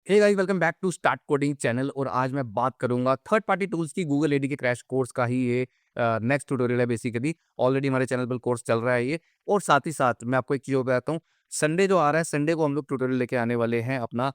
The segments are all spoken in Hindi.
Hey guys, welcome back to start coding channel. और आज मैं बात करूंगा थर्ड पार्टी टूल्स की। गूगल एडी के क्रैश कोर्स का ही ये नेक्स्ट ट्यूटोरियल है। बेसिकली ऑलरेडी हमारे चैनल पर कोर्स चल रहा है ये। और साथ ही साथ मैं आपको एक चीज़ बताता हूँ। संडे जो आ रहा है, संडे को हम लोग ट्यूटोरियल लेके आने वाले हैं अपना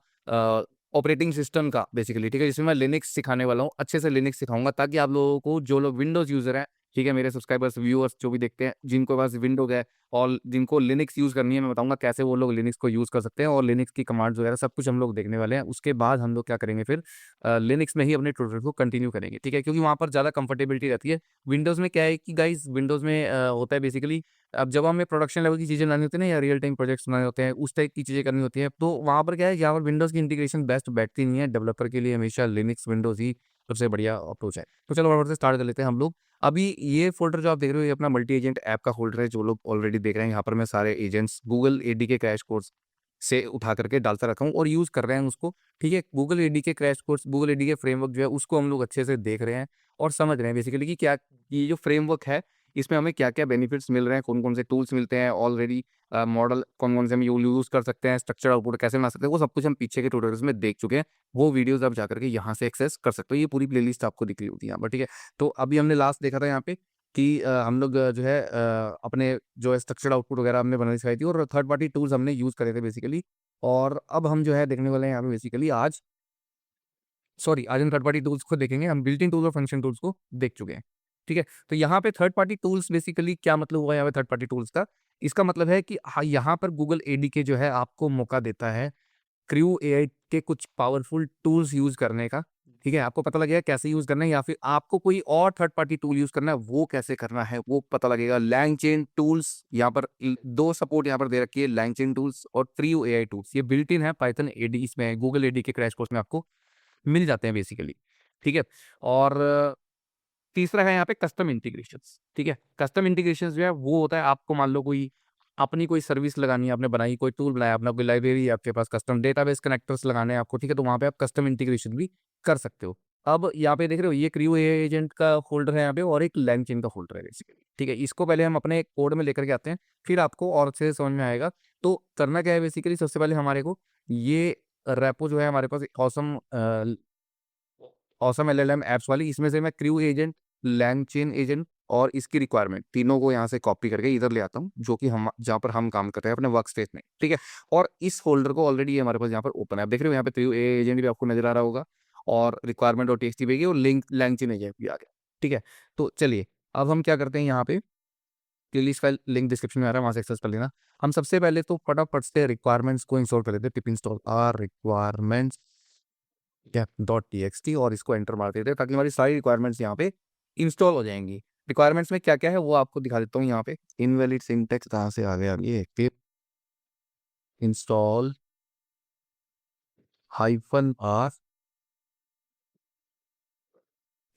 ऑपरेटिंग सिस्टम का, बेसिकली। ठीक है, जिसमें मैं लिनक्स सिखाने वाला हूँ। अच्छे से लिनक्स सिखाऊंगा ताकि आप लोगों को, जो लोग विंडोज़ यूज़र हैं, ठीक है, मेरे सब्सक्राइबर्स व्यूअर्स जो भी देखते हैं, जिनको पास विंडोज है और जिनको लिनक्स यूज़ करनी है, मैं बताऊंगा कैसे वो लोग लिनक्स को यूज़ कर सकते हैं। और लिनक्स की कमांड्स वगैरह सब कुछ हम लोग देखने वाले हैं। उसके बाद हम लोग क्या करेंगे फिर, लिनक्स में ही अपने ट्यूटोरियल को कंटिन्यू करेंगे। ठीक है, क्योंकि वहाँ पर ज़्यादा कंफर्टेबिलिटी रहती है। विंडोज़ में क्या है कि गाइस, विंडोज़ में होता है बेसिकली, अब जब हमें प्रोडक्शन लेवल की चीज़ें बनानी होती है ना, या रियल टाइम प्रोजेक्ट्स बनाने होते हैं, उस टाइप की चीज़ें करनी होती है, तो वहाँ पर क्या है, यहाँ पर विंडोज़ की इंटीग्रेशन बेस्ट बैठती नहीं है। डेवलपर के लिए हमेशा लिनक्स विंडोज़ ही सबसे बढ़िया अप्रोच है। तो चलो फटाफट से स्टार्ट कर लेते हैं हम लोग। अभी ये फ़ोल्डर जो आप देख रहे हो, ये अपना मल्टी एजेंट ऐप का फ़ोल्डर है। जो लोग ऑलरेडी देख रहे हैं, यहाँ पर मैं सारे एजेंट्स गूगल एडी के क्रैश कोर्स से उठा करके डालता रखा हूँ और यूज़ कर रहे हैं उसको। ठीक है, गूगल एडी के क्रैश कोर्स, गूगल एडी के फ्रेमवर्क जो है, उसको हम लोग अच्छे से देख रहे हैं और समझ रहे हैं बेसिकली कि क्या ये जो फ्रेमवर्क है, इसमें हमें क्या-क्या बेनिफिट्स मिल रहे हैं, कौन-कौन से टूल्स मिलते हैं ऑलरेडी, मॉडल कौन-कौन से हम यूज़ कर सकते हैं, स्ट्रक्चर आउटपुट कैसे बना सकते हैं, वो सब कुछ हम पीछे के ट्यूटोरियल्स में देख चुके हैं। वो वीडियोज़ आप जाकर के यहाँ से एक्सेस कर सकते हो। ये पूरी प्लेलिस्ट आपको दिख रही होती है यहाँ पर। ठीक है, तो अभी हमने लास्ट देखा था यहाँ पे कि हम लोग जो है अपने जो है स्ट्रक्चर्ड आउटपुट वगैरह हमने बनानी सिखाई थी और थर्ड पार्टी टूल्स हमने यूज़ करे थे बेसिकली। और अब हम जो है देखने वाले हैं यहाँ पे बेसिकली आज हम थर्ड पार्टी टूल्स को देखेंगे। हम बिल्ट इन टूल्स और फंक्शन टूल्स को देख चुके हैं। ठीक है, तो यहाँ पे थर्ड पार्टी टूल्स बेसिकली क्या मतलब हुआ यहाँ पे थर्ड पार्टी टूल्स का? इसका मतलब है कि हाँ, यहाँ पर गूगल एडीके जो है आपको मौका देता है क्रू एआई के कुछ पावरफुल टूल्स यूज़ करने का। ठीक है, आपको पता लगेगा कैसे यूज़ करना है, या फिर आपको कोई और थर्ड पार्टी टूल यूज़ करना है, वो कैसे करना है, वो पता लगेगा। लैंगचेन टूल्स यहाँ पर 2 सपोर्ट यहाँ पर दे रखी है, लैंगचेन टूल्स और क्रू एआई टूल्स। ये बिल्ट इन है पाइथन एडी, इसमें गूगल एडी के क्रैश कोर्स में आपको मिल जाते हैं बेसिकली। ठीक है, और तीसरा है यहाँ पे कस्टम इंटीग्रेशंस। ठीक है, कस्टम इंटीग्रेशंस जो है वो होता है, आपको मान लो कोई अपनी कोई सर्विस लगानी है, आपने बनाई, कोई टूल बनाया, अपना कोई लाइब्रेरी है आपके पास, कस्टम डेटाबेस कनेक्टर्स लगाने हैं आपको। ठीक है, तो वहाँ पे आप कस्टम इंटीग्रेशन भी कर सकते हो। अब यहाँ पे देख रहे हो, ये क्रू एआई एजेंट का फ़ोल्डर है यहाँ पे और एक लैंगचेन का फ़ोल्डर है बेसिकली। ठीक है, इसको पहले हम अपने कोड में लेकर के आते हैं, फिर आपको और अच्छे से समझ में आएगा। तो करना क्या है बेसिकली, सबसे पहले हमारे को ये रेपो जो है हमारे पास ऑसम एलएलएम ऐप्स वाली, इसमें से मैं क्रू एजेंट, लैंगचेन एजेंट और इसकी रिक्वायरमेंट तीनों को यहाँ से कॉपी करके इधर ले आता हूँ, जो कि हम जहाँ पर हम काम कर रहे हैं अपने वर्क स्पेस में। ठीक है, और इस फ़ोल्डर को ऑलरेडी हमारे पास यहाँ पर ओपन है। आप देख रहे हो यहाँ पे क्रू एजेंट भी आपको नज़र आ रहा होगा और रिक्वायरमेंट और टीएक्सटी भी गई और लिंक लैंगचेन एजेंट भी आ गया। ठीक है, तो चलिए अब हम क्या करते हैं, यहाँ पे प्लेलिस्ट फाइल लिंक डिस्क्रिप्शन में आ रहा है, वहाँ से एक्सेस कर लेना। हम सबसे पहले तो फटाफट से रिक्वायरमेंट्स को इंस्टॉल कर लेते हैं। Pip install r requirements dot TXT और इसको एंटर मार देते हैं ताकि हमारी सारी रिक्वायरमेंट्स यहाँ पे इंस्टॉल हो जाएंगी। रिक्वायरमेंट्स में क्या क्या है वो आपको दिखा देता हूँ यहाँ पे। इनवैलिड सिंटेक्स कहाँ से आ गया ये, पिप इंस्टॉल हाइफन आर,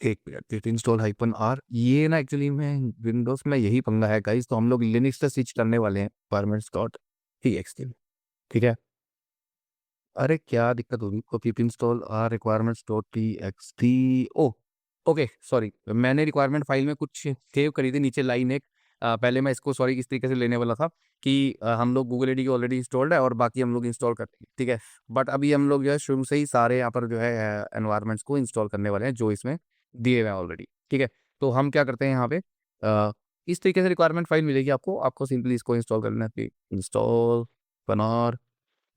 एक minute, pip install hyphen r. ये ना एक्चुअली में विंडोज में यही पंगा है गाइस, तो हम लोग लिनक्स से स्विच करने वाले हैं रिक्वायरमेंट्स डॉट टीएक्सटी। ठीक है, अरे क्या दिक्कत होगी, तो pip install r requirements dot TXT. Oh okay, sorry, मैंने रिक्वायरमेंट फाइल में कुछ सेव करी थी नीचे लाइन एक। पहले मैं इसको सॉरी इस तरीके से लेने वाला था कि हम लोग गूगल एडी की ऑलरेडी इंस्टॉल्ड है और बाकी हम लोग इंस्टॉल करते हैं। ठीक है, बट अभी हम लोग जो है शुरू से ही सारे यहाँ पर जो है एनवायरमेंट्स को इंस्टॉल करने वाले हैं जो इसमें दिए हुए हैं ऑलरेडी। ठीक है, तो हम क्या करते हैं यहाँ पे, इस तरीके से रिक्वायरमेंट फाइल मिलेगी आपको। आपको सिंपली इसको इंस्टॉल करना है, इंस्टॉल बनार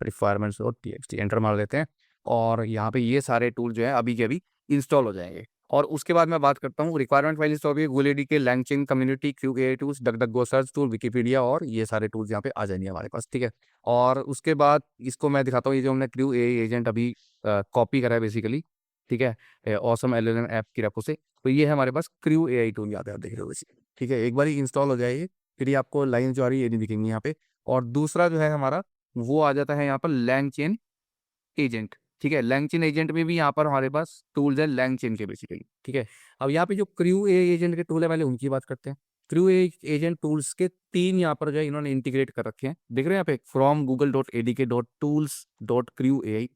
रिक्वायरमेंट्स और टीएक्सटी एंटर मार देते हैं और यहाँ पे ये सारे टूल जो है अभी के अभी इंस्टॉल हो जाएंगे। और उसके बाद मैं बात करता हूँ रिक्वायरमेंट फाइल इंस्टॉल की, गूगल एडी के LangChain community, Q AI tools, DuckDuckGo search tool, Wikipedia, और ये सारे टूल्स यहाँ पे आ जाएंगे हमारे पास। ठीक है, और उसके बाद इसको मैं दिखाता हूँ, ये जो हमने क्यू एआई एजेंट अभी कॉपी करा है बेसिकली। ठीक है, ऑसम एलएलएम ऐप की रेपो से, तो ये है हमारे पास क्रू एआई टूल, यहाँ पे आप देख रहे हो बेसिकली। ठीक है, एक बार ही इंस्टॉल हो जाएगी, फिर ये आपको लाइन जो आ रही है ये नहीं दिखेंगी यहाँ पे। और दूसरा जो है हमारा, वो आ जाता है यहाँ पर लैंगचेन एजेंट। ठीक है, लैंगचेन एजेंट में भी यहाँ पर हमारे पास टूल्स है लैंगचेन के बेसिकली। ठीक है, अब यहाँ पे जो क्रू ए एजेंट के टूल है, पहले उनकी बात करते हैं। क्रू ए एजेंट टूल्स के 3 यहाँ पर जो है इन्होंने इंटीग्रेट कर रखे हैं, देख रहे हैं यहाँ पे, from Google dot ADK dot tools dot crew A.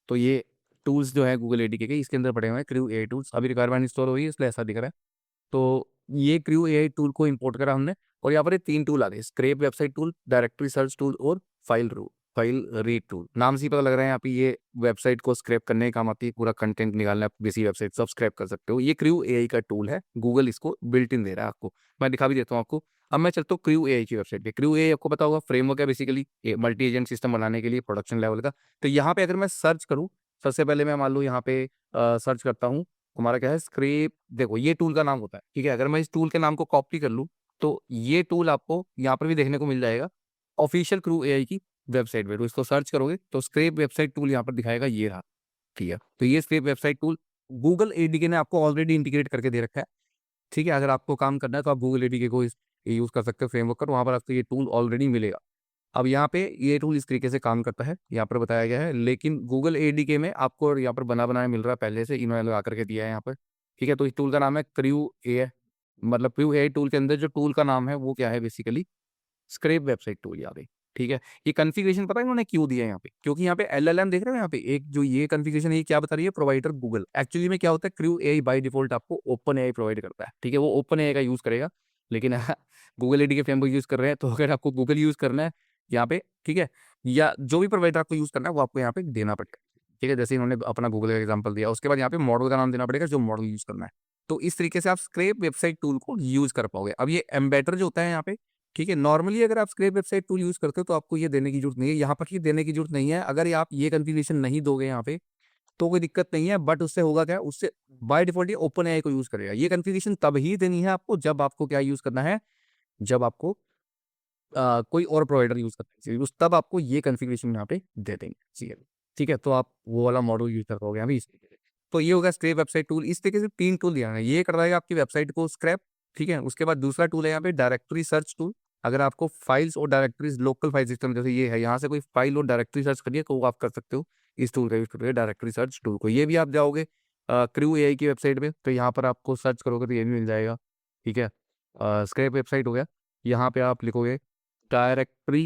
तो ये टूल्स जो है गूगल एडीके के, इसके अंदर पड़े हुए हैं क्रू ए टूल्स। अभी रिक्वायरमेंट इंस्टॉल हुई है इसलिए ऐसा दिख रहा है। तो ये क्रू एआई टूल को इंपोर्ट करा हमने और यहाँ पर ये 3 टूल आ गए, scrape website tool, directory search tool और file root. File read tool, नाम से ही पता लग रहा है यहाँ पे ये वेबसाइट को स्क्रैप करने का काम आती है, पूरा कंटेंट निकालना, बेसिक वेबसाइट सब स्क्रैप कर सकते हो। ये क्रू एआई का टूल है, गूगल इसको बिल्ट इन दे रहा है आपको। मैं दिखा भी देता हूँ आपको। अब मैं चलता हूँ क्रू एआई की वेबसाइट पे। क्रू एआई आपको पता होगा फ्रेमवर्क है बेसिकली मल्टी एजेंट सिस्टम बनाने के लिए प्रोडक्शन लेवल का। तो यहाँ पे अगर मैं सर्च करूँ, सबसे पहले मैं मान लूँ यहाँ पे सर्च करता हूँ, हमारा क्या है स्क्रैप, देखो ये टूल का नाम होता है, ठीक है। अगर मैं इस टूल के नाम को कॉपी कर लूँ तो ये टूल आपको यहाँ पर भी देखने को मिल जाएगा ऑफिशियल क्रू एआई की वेबसाइट पे। तो इसको सर्च करोगे तो स्क्रैप वेबसाइट टूल यहाँ पर दिखाएगा, ये रहा, ठीक है। तो ये स्क्रैप वेबसाइट टूल गूगल एडीके ने आपको ऑलरेडी इंटीग्रेट करके दे रखा है, ठीक है। अगर आपको काम करना है तो आप गूगल एडीके को यूज कर सकते हो फ्रेमवर्क पर, वहाँ पर आपको ये टूल ऑलरेडी मिलेगा। अब यहाँ पे ये टूल इस तरीके से काम करता है, यहाँ पर बताया गया है, लेकिन गूगल एडीके में आपको यहाँ पर बना बनाया मिल रहा है पहले से, इन्होंने लगा करके दिया है यहाँ पर, ठीक है। तो इस टूल का नाम है क्रू ए, मतलब क्रू ए टूल के अंदर जो टूल का नाम है वो क्या है बेसिकली स्क्रैप वेबसाइट टूल यहाँ पे, ठीक है। ये कॉन्फ़िगरेशन पता है इन्होंने क्यों दिया है यहाँ पे, क्योंकि यहाँ पे एलएलएम देख रहे हो यहाँ पे एक जो ये कॉन्फ़िगरेशन है, ये क्या बता रही है प्रोवाइडर गूगल। एक्चुअली में क्या होता है क्रू एआई बाय डिफॉल्ट आपको ओपन एआई प्रोवाइड करता है, ठीक है। वो ओपन एआई का यूज करेगा, लेकिन गूगल एडी के फ्रेमवर्क यूज कर रहे हैं, तो अगर आपको गूगल यूज करना है यहाँ पे, ठीक है, या जो भी प्रोवाइडर आपको यूज करना है वो आपको यहाँ पे देना पड़ेगा, ठीक है। जैसे इन्होंने अपना गूगल का एग्जाम्पल दिया, उसके बाद यहाँ पे मॉडल का नाम देना पड़ेगा जो मॉडल यूज करना है। तो इस तरीके से आप स्क्रैप वेबसाइट टूल को यूज कर पाओगे। अब ये एम्बेडर जो होता है यहाँ पे, ठीक है, नॉर्मली अगर आप स्क्रैप वेबसाइट टूल यूज करते हो तो आपको ये देने की जरूरत नहीं है, यहाँ पर ये देने की जरूरत नहीं है। अगर आप ये कॉन्फ़िगरेशन नहीं दोगे यहाँ पे तो कोई दिक्कत नहीं है, बट उससे होगा क्या, उससे बाय डिफॉल्ट ये ओपन एआई को यूज करेगा। ये कॉन्फ़िगरेशन तब ही देनी है आपको जब आपको क्या यूज करना है, जब आपको कोई और प्रोवाइडर यूज करना चाहिए, उस तब आपको ये कॉन्फ़िगरेशन यहाँ पे दे देंगे, ठीक है। तो आप वो वाला मॉडल यूज कर पाओगे अभी इस तरीके से। तो ये होगा स्क्रैप वेबसाइट टूल। इस तरीके से 3 टूल दिया है, ये कर देगा आपकी वेबसाइट को स्क्रैप, ठीक है। उसके बाद दूसरा टूल है यहाँ पे डायरेक्टरी सर्च टूल। अगर आपको फाइल्स और डायरेक्टरीज लोकल फाइल सिस्टम जैसे ये है, यहाँ से कोई फाइल और डायरेक्टरी सर्च करिए तो वो आप कर सकते हो, इस टूल का यूज करके डायरेक्टरी सर्च टूल को। ये भी आप जाओगे क्रू एआई की वेबसाइट पे तो यहाँ पर आपको सर्च करोगे तो ये भी मिल जाएगा, ठीक है। स्क्रैप वेबसाइट हो गया, यहाँ पे आप लिखोगे डायरेक्टरी,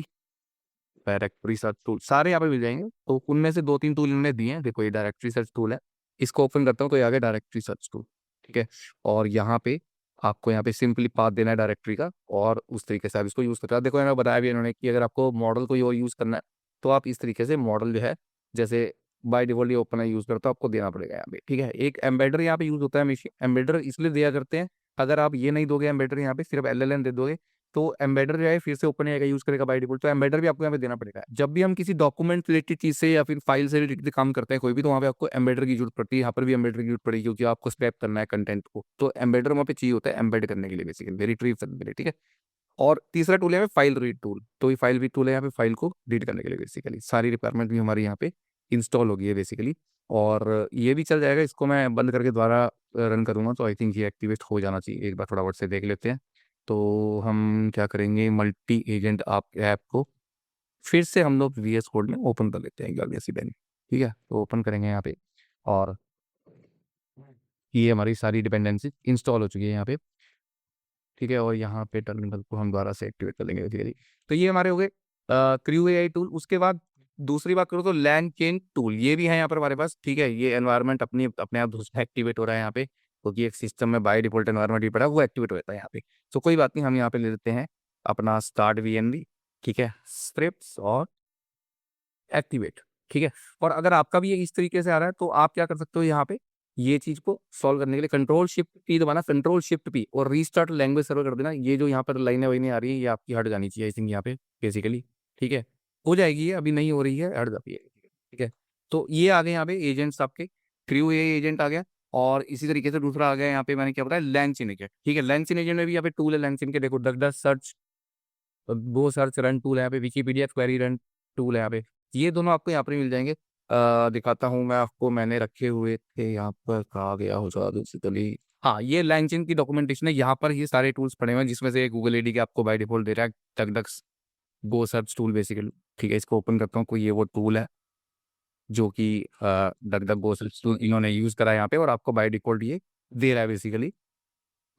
डायरेक्टरी सर्च टूल, सारे यहाँ पे मिल जाएंगे। तो उनमें से 2-3 टूल इन्होंने दिए हैं, देखो ये डायरेक्टरी सर्च टूल है, इसको ओपन करता हूँ तो ये आ गया डायरेक्टरी सर्च टूल, ठीक है। और यहाँ पे आपको यहाँ पे सिंपली पाथ देना है डायरेक्टरी का, और उस तरीके से आप इसको यूज़ करते हो। देखो यहाँ बताया भी इन्होंने कि अगर आपको मॉडल कोई और यूज़ करना है तो आप इस तरीके से मॉडल जो है, जैसे बाय डिफॉल्ट ये ओपन है यूज़ करते हो, आपको देना पड़ेगा यहाँ पे, ठीक है। एक एम्बेडर यहाँ पे यूज़ होता है हमेशा, एम्बेडर इसलिए दिया करते हैं, अगर आप ये नहीं दोगे एम्बेडर यहाँ पे सिर्फ एलएलएम दे दोगे तो एम्बेडर जो है फिर से ओपन एआई का यूज करेगा बाय डिफॉल्ट। तो एम्बेडर भी आपको यहाँ पे देना पड़ेगा। जब भी हम किसी डॉक्यूमेंट रिलेटेड चीज से या फिर फाइल से रिलेटेड काम करते हैं कोई भी, तो वहाँ पे आपको एम्बेडर की जरूरत पड़ती है। यहाँ पर भी एम्बेडर की जरूरत पड़ेगी क्योंकि आपको स्क्रैप करना है कंटेंट को, तो एम्बेडर वहाँ पे चाहिए होता है एम्बेड करने के लिए बेसिकली, रिट्रीव करने के लिए, ठीक है। और तीसरा टूल है फाइल रीड टूल। तो ये फाइल रीड टूल है यहाँ पे फाइल को रीड करने के लिए बेसिकली, सारी रिक्वायरमेंट भी हमारी यहाँ पे इंस्टॉल होगी है बेसिकली। और ये भी चल जाएगा, इसको मैं बंद करके दोबारा रन करूँगा तो आई थिंक ये एक्टिवेट हो जाना चाहिए। एक बार थोड़ा बहुत से देख लेते हैं। तो हम क्या करेंगे, मल्टी एजेंट आप ऐप को फिर से हम लोग वीएस कोड में ओपन कर लेते हैं एक बार वैसी बैंक, ठीक है। तो ओपन करेंगे यहाँ पे, और ये हमारी सारी डिपेंडेंसी इंस्टॉल हो चुकी है यहाँ पे, ठीक है। और यहाँ पे टर्मिनल को हम दोबारा से एक्टिवेट कर लेंगे बेसिकली। तो ये हमारे हो गए क्रू एआई टूल। उसके बाद दूसरी बात करो तो लैंड चेन टूल, ये भी है यहाँ पर हमारे पास, ठीक है। ये एनवायरनमेंट अपने आप दूसरा एक्टिवेट हो रहा है यहाँ पे, क्योंकि एक सिस्टम में बाय डिफॉल्ट एनवायरनमेंट भी पड़ा है, वो एक्टिवेट होता है यहाँ पे। तो कोई बात नहीं, हम यहाँ पे ले लेते हैं अपना स्टार्ट वीएनवी, ठीक है, स्क्रिप्ट्स और एक्टिवेट, ठीक है। और अगर आपका भी ये इस तरीके से आ रहा है तो आप क्या कर सकते हो, यहाँ पे ये चीज को सॉल्व करने के लिए कंट्रोल शिफ्ट पी दबाना, कंट्रोल शिफ्ट पी और रीस्टार्ट लैंग्वेज सर्वर कर देना। ये जो यहाँ पर लाइनें वाइनें आ रही है ये आपकी हट जानी चाहिए आई थिंक यहाँ पे बेसिकली, ठीक है। हो जाएगी, ये अभी नहीं हो रही है, हट जाती है, ठीक है। तो ये आ गए यहाँ पे एजेंट्स आपके, क्रू ए एजेंट आ गया। और इसी तरीके से दूसरा आ गया यहाँ पे, मैंने क्या बताया, लैंचिन एजेंट, ठीक है। लैंचिन एजेंट में भी यहाँ पे टूल है लैंचिन के, देखो डग सर्च, वो सर्च रन टूल है यहाँ पे, विकीपीडिया क्वेरी रन टूल है यहाँ पे। ये दोनों आपको यहाँ पर मिल जाएंगे। दिखाता हूँ मैं आपको, मैंने रखे हुए थे यहाँ पर, कहा गया हो जाए बेसिकली, हाँ ये लैंचिन की डॉक्यूमेंटेशन है, यहाँ पर ये सारे टूल्स पड़े हुए हैं, जिसमें से गूगल एडी के आपको बाय डिफॉल्ट दे रहा है डगडक्स गो सर्च टूल बेसिकली, ठीक है। इसको ओपन करता हूँ, कोई ये वो टूल है जो कि डगडग गो सर्च टूल इन्होंने यूज करा है यहाँ पे, और आपको बाय डिफॉल्ट ये दे रहा है बेसिकली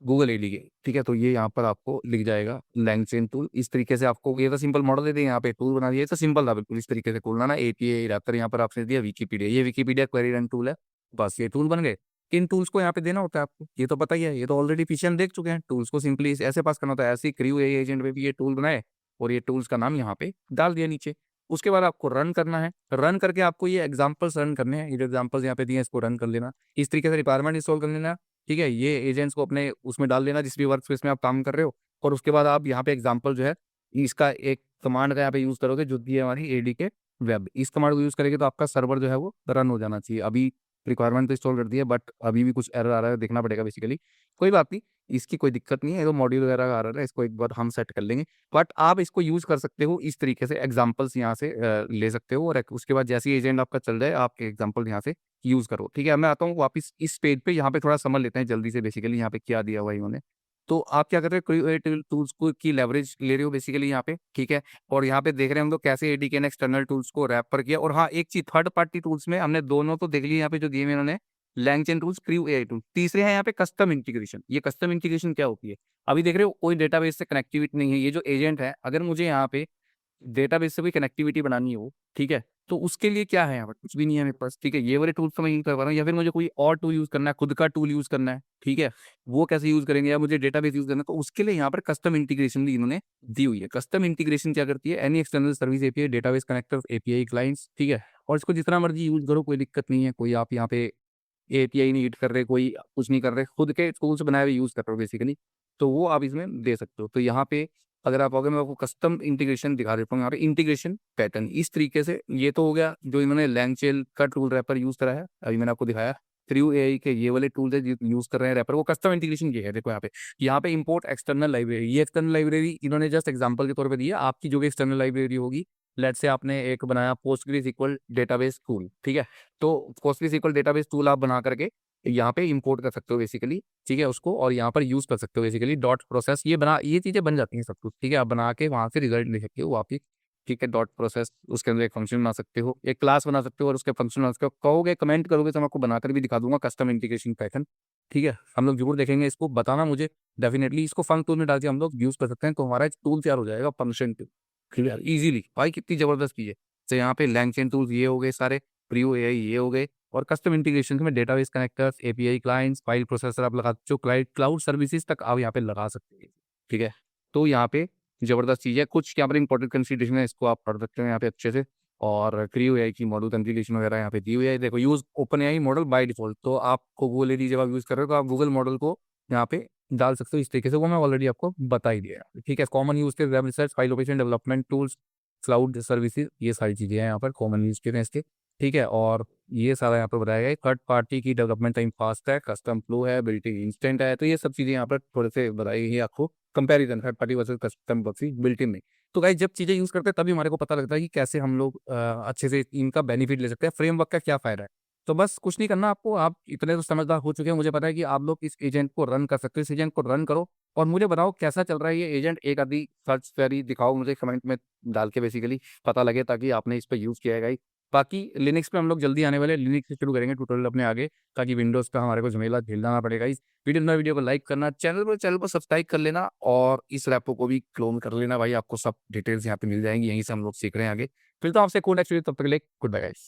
गूगल एडी के, ठीक है। तो ये यहाँ पर आपको लिख जाएगा लैंगचेन टूल। इस तरीके से आपको ये तो सिंपल मॉडल दे दें, यहाँ पे टूल बना दिया, तो सिंपल था बिल्कुल, इस तरीके से खोलना ना एपीआई रैपर, यहाँ पर आपने दिया विकीपीडिया, ये विकीपीडिया क्वेरी रन टूल है, बस ये टूल बन गए। किन टूल्स को यहाँ पे देना होता है आपको ये तो पता ही है, ये तो ऑलरेडी पीछे हम देख चुके हैं। टूल्स को सिंपली ऐसे पास करना होता है, ऐसे क्रू एजेंट में भी ये टूल बनाए और ये टूल्स का नाम यहाँ पे डाल दिया नीचे, उसके बाद आपको रन करना है। रन करके आपको ये एग्जांपल्स रन करने हैं, ये जो एग्जांपल्स यहाँ पे दिए हैं इसको रन कर लेना। इस तरीके से रिक्वायरमेंट इंस्टॉल कर लेना। ठीक है, ये एजेंट्स को अपने उसमें डाल देना जिस भी वर्क स्पेस में आप काम कर रहे हो। और उसके बाद आप यहाँ पे एग्जाम्पल जो है इसका एक कमांड का यहाँ पे यूज करोगे जो दी है हमारी एडी के वेब। इस कमांड को यूज करेंगे तो आपका सर्वर जो है वो रन हो जाना चाहिए। अभी रिक्वायरमेंट तो इंस्टॉल कर दी है बट अभी भी कुछ एरर आ रहा है, देखना पड़ेगा बेसिकली। कोई बात नहीं, इसकी कोई दिक्कत नहीं है, ये तो मॉड्यूल वगैरह का आ रहा है, इसको एक बार हम सेट कर लेंगे। बट आप इसको यूज कर सकते हो इस तरीके से, एग्जाम्पल्स यहाँ से ले सकते हो। और उसके बाद जैसे ही एजेंट आपका चल जाए आप एग्जाम्पल यहाँ से यूज करो। ठीक है, मैं आता हूँ वापस इस पेज पे। यहाँ पे थोड़ा समझ लेते हैं जल्दी से बेसिकली यहाँ पे क्या दिया हुआ है इन्होंने। तो आप क्या कर रहे हो, क्रिएटिव टूल्स को की लेवरेज ले रहे हो बेसिकली यहाँ पे। ठीक है, और यहाँ पे देख रहे हैं हम लोग कैसे एडीके ने एक्सटर्नल टूल्स को रैप पर किया। और हाँ, एक चीज, थर्ड पार्टी टूल्स में हमने दोनों तो देख लिया यहाँ पे जो दिए हुए इन्होंने, LangChain tools, crew AI tool. तीसरे हैं यहाँ पे कस्टम इंटीग्रेशन। ये कस्टम इंटीग्रेशन क्या होती है, अभी देख रहे हो कोई डेटाबेस से कनेक्टिविटी नहीं है। ये जो एजेंट है, अगर मुझे यहाँ पे डेटाबेस से कोई कनेक्टिविटी बनानी हो, ठीक है, तो उसके लिए क्या है यहाँ पर, कुछ भी नहीं है मेरे पास। ठीक है, ये वाले टूल्स तो मैं यूज कर पा रहा हूँ, या फिर मुझे कोई और टूल यूज करना है, खुद का टूल यूज करना है। ठीक है, वो कैसे यूज करेंगे, या मुझे डेटाबेस यूज करना है, तो उसके लिए यहाँ पर कस्टम इंटीग्रेशन भी इन्होंने दी हुई है। कस्टम इंटीग्रेशन क्या करती है, any external service API, database connector, API clients. ठीक है, और इसको जितना मर्जी यूज करो, कोई दिक्कत नहीं है। कोई आप यहाँ पे एपीआई नहीं हिट कर रहे, कोई कुछ नहीं कर रहे, खुद के टूल्स बनाए हुए यूज कर रहे हो बेसिकली, तो वो आप इसमें दे सकते हो। तो यहाँ पे अगर आप आओगे, मैं आपको कस्टम इंटीग्रेशन दिखा देता हूँ। यहाँ पे इंटीग्रेशन पैटर्न इस तरीके से, ये तो हो गया जो इन्होंने लैंगचेन का टूल रैपर यूज करा है, अभी मैंने आपको दिखाया। थ्रू एआई के ये वाले टूल है यूज कर रहे हैं रैपर को। कस्टम इंटीग्रेशन ये है, देखो यहाँ पे इंपोर्ट एक्सटर्नल लाइब्रेरी। ये एक्सटर्नल लाइब्रेरी इन्होंने जस्ट एग्जांपल के तौर पे दी है। आपकी जो भी एक्सटर्नल लाइब्रेरी होगी, लेट्स से आपने एक बनाया पोस्टग्रेसक्यूएल डेटाबेस टूल, ठीक है, तो पोस्टग्रेसक्यूएल डेटाबेस टूल आप बना करके यहाँ पे इंपोर्ट कर सकते हो बेसिकली। ठीक है, उसको और यहाँ पर यूज कर सकते हो बेसिकली। डॉट प्रोसेस ये चीजें बन जाती हैं सब कुछ। ठीक है, आप बना के वहां से रिजल्ट ले सकते हो वापिस। ठीक है, डॉट प्रोसेस, उसके अंदर एक फंक्शन बना सकते हो, एक क्लास बना सकते हो और उसके फंक्शन बना सकते हो। कहोगे, कमेंट करोगे तो मैं आपको बनाकर भी दिखा दूंगा कस्टम इंटीग्रेशन पैटर्न। ठीक है, हम लोग जरूर देखेंगे इसको, बताना मुझे डेफिनेटली। इसको फंक्शन टूल में डाल के हम लोग यूज कर सकते हैं, तो हमारा एक टूल तैयार हो जाएगा फंक्शन टूल। क्लियर, इजीली भाई, कितनी जबरदस्त चीज है। तो यहाँ पे लैंगचेन टूल्स ये हो गए सारे, प्रियो एआई ये हो गए, और कस्टम इंटीग्रेशन में database connectors, API clients, file processor आप लगा, जो क्लाउड सर्विसेज तक आप यहाँ पे लगा सकते हैं। ठीक है, तो यहाँ पे जबरदस्त चीज़ है। कुछ यहाँ पर इंपॉर्टेंट कंसीडरेशन है, इसको आप पढ़ सकते हैं यहाँ पे अच्छे से। और क्रियो एआई की मॉडल कंफिगरेशन वगैरह यहाँ पे दी हुई है। देखो, use open AI model by default, तो आपको गूगल एडी जब आप यूज कर रहे हो तो आप गूगल मॉडल को यहाँ पे डाल सकते हो इस तरीके से, वो मैं ऑलरेडी आपको बता ही दिया है। ठीक है, कॉमन यूज के web research, file location development tools, cloud services, ये सारी चीज़ें हैं यहाँ पर कॉमन यूज के हैं इसके। ठीक है, और ये सारा यहाँ पर बताया गया है। थर्ड पार्टी की डेवलपमेंट टाइम फास्ट है, कस्टम फ्लो है, बिल्ट इन इंस्टेंट है, तो ये सब चीज़ें यहाँ पर थोड़े से बताई गई है आपको। Comparison third party versus custom built in में। तो गाइस, जब चीज़ें यूज़ करते हैं तभी हमारे को पता लगता है कि कैसे हम लोग अच्छे से इनका बेनिफिट ले सकते हैं, फ्रेमवर्क का क्या फ़ायदा है। तो बस कुछ नहीं करना आपको, आप इतने तो समझदार हो चुके हैं, मुझे पता है कि आप लोग इस एजेंट को रन कर सकते हो। इस एजेंट को रन करो और मुझे बताओ कैसा चल रहा है ये एजेंट। एक आधी सर्च क्वेरी दिखाओ मुझे कमेंट में डाल के, बेसिकली पता लगे, ताकि आपने इस पर यूज़ किया है गाइस। बाकी लिनक्स पे हम लोग जल्दी आने वाले, लिनक्स से शुरू करेंगे ट्यूटोरियल अपने आगे, ताकि विंडोज़ का हमारे को झमेला झेलना ना पड़ेगा। इस वीडियो को लाइक करना, चैनल को सब्सक्राइब कर लेना, और इस रैपो को भी क्लोन कर लेना भाई। आपको सब डिटेल्स यहाँ पे मिल जाएंगी, यहीं से हम लोग सीख रहे हैं आगे। फिर तो आपसे कॉन्टेक्ट, तब तक के लिए गुड बाय गाइस।